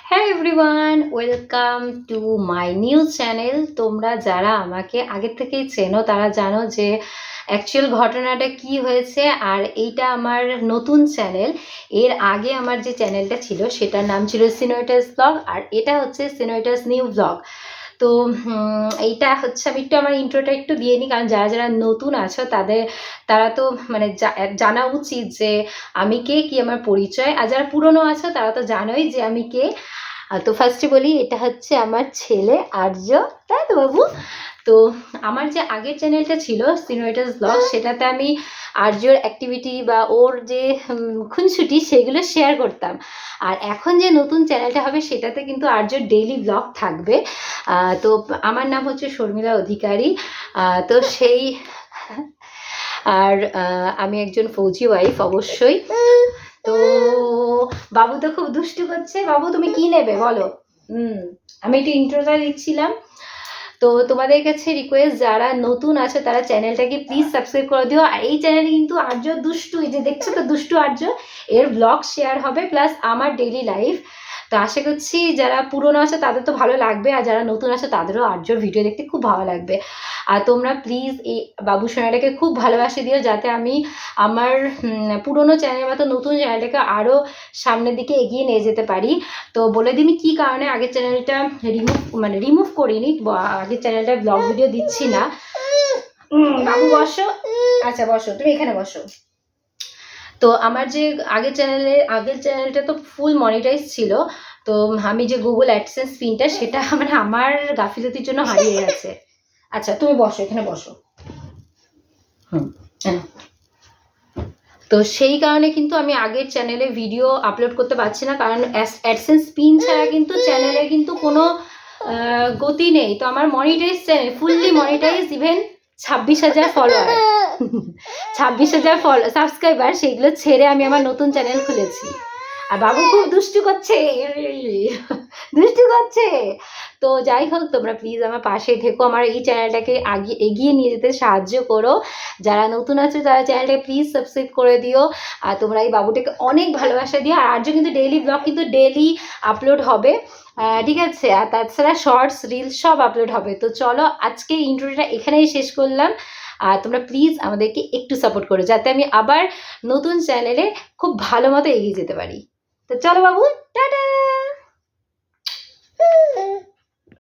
হ্যাঁ everyone, welcome to my new channel. তোমরা যারা আমাকে আগের থেকেই চেনো তারা জানো যে অ্যাকচুয়াল ঘটনাটা কি হয়েছে। আর এইটা আমার নতুন চ্যানেল। এর আগে আমার যে চ্যানেলটা ছিল সেটার নাম ছিল সিনোয়েটাস ব্লগ, আর এটা হচ্ছে সিনোয়েটাস নিউ ব্লগ। তো এইটা হচ্ছে, আমি একটু আমার ইন্ট্রোটা একটু দিয়ে নিই, কারণ যারা যারা নতুন আছো তারা তো মানে জানা উচিত যে আমি কে, কি আমার পরিচয়। আর যারা পুরনো আছো তারা তো জানোই যে আমি কে। তো ফার্স্টে বলি, এটা হচ্ছে আমার ছেলে আর্য, তাই তো বাবু? তো আমার যে আগের চ্যানেলটা ছিল সিনোয়েটাস ব্লগ, সেটাতে আমি আর্যর অ্যাক্টিভিটি বা ওর যে খুনসুটি সেগুলো শেয়ার করতাম। আর এখন যে নতুন চ্যানেলটা হবে সেটাতে কিন্তু আর্যর ডেইলি ব্লগ থাকবে। তো আমার নাম হচ্ছে শর্মিলা অধিকারী। তো সেই আর আমি একজন ফৌজি ওয়াইফ অবশ্যই। তো বাবু তো খুব দুষ্টু করছে। বাবু তুমি কি নেবে বলো? আমি একটু ইন্ট্রোটা দিচ্ছিলাম। তো তোমাদের কাছে রিকোয়েস্ট, যারা নতুন আছে তারা চ্যানেলটাকে প্লিজ সাবস্ক্রাইব করে দিও। আর এই চ্যানেলে কিন্তু আর্য দুষ্টু, এই যে দেখছো তো দুষ্টু আর্য, এর ব্লগ শেয়ার হবে প্লাস আমার ডেইলি লাইফ। তো আশা করছি যারা পুরনো আছে তাদের তো ভালো লাগবে, আর যারা নতুন আছে তাদেরও আর্যর ভিডিও দেখতে খুব ভালো লাগবে। আর তোমরা প্লিজ এই বাবু সোনাটাকে খুব ভালোবাসে দিও, যাতে আমি আমার পুরনো চ্যানেল মতো নতুন চ্যানেলটাকে আরও সামনের দিকে এগিয়ে নিয়ে যেতে পারি। তো বলে দিন কী কারণে আগের চ্যানেলটা রিমুভ করিনি, আগের চ্যানেলটা ব্লগ ভিডিও দিচ্ছি না। বাবু বসো, আচ্ছা বসো, তুমি এখানে বসো। তো আমার যে আগের চ্যানেলটা তো ফুল মনিটাইজ ছিল। তো আমি যে গুগল অ্যাডসেন্স পিনটা সেটা মানে আমার গাফিলতির জন্য হারিয়ে গেছে। আচ্ছা তুমি বসো, এখানে বসো। তো সেই কারণে কিন্তু আমি আগের চ্যানেলে ভিডিও আপলোড করতে পারছি না, কারণ অ্যাডসেন্স পিন ছাড়া কিন্তু চ্যানেলে কিন্তু কোনো গতি নেই। তো আমার monetize channel, fully monetize, even 26,000 follower, 26,000 subscriber, সেগুলো ছেড়ে আমি আমার নতুন চ্যানেল খুলেছি। আর বাবু খুব দুষ্টু করছে, দুষ্টু করছে। তো যাই হোক, তোমরা প্লিজ আমার পাশে থেকো, আমার এই চ্যানেলটাকে এগিয়ে নিয়ে যেতে সাহায্য করো। যারা নতুন আছে তারা চ্যানেলটাকে প্লিজ সাবস্ক্রাইব করে দিও। আর তোমরা এই বাবুটাকে অনেক ভালোবাসা দিও। আর আর্য কিন্তু ডেইলি ব্লগ কিন্তু ডেইলি আপলোড হবে, ঠিক আছে? আর তাছাড়া শর্টস, রিলস সব আপলোড হবে। তো চলো, আজকে ইন্টারভিউটা এখানেই শেষ করলাম। আর তোমরা প্লিজ আমাদেরকে একটু সাপোর্ট করো, যাতে আমি আবার নতুন চ্যানেলে খুব ভালো মতো এগিয়ে যেতে পারি। তো চলো বাবু, টাটা।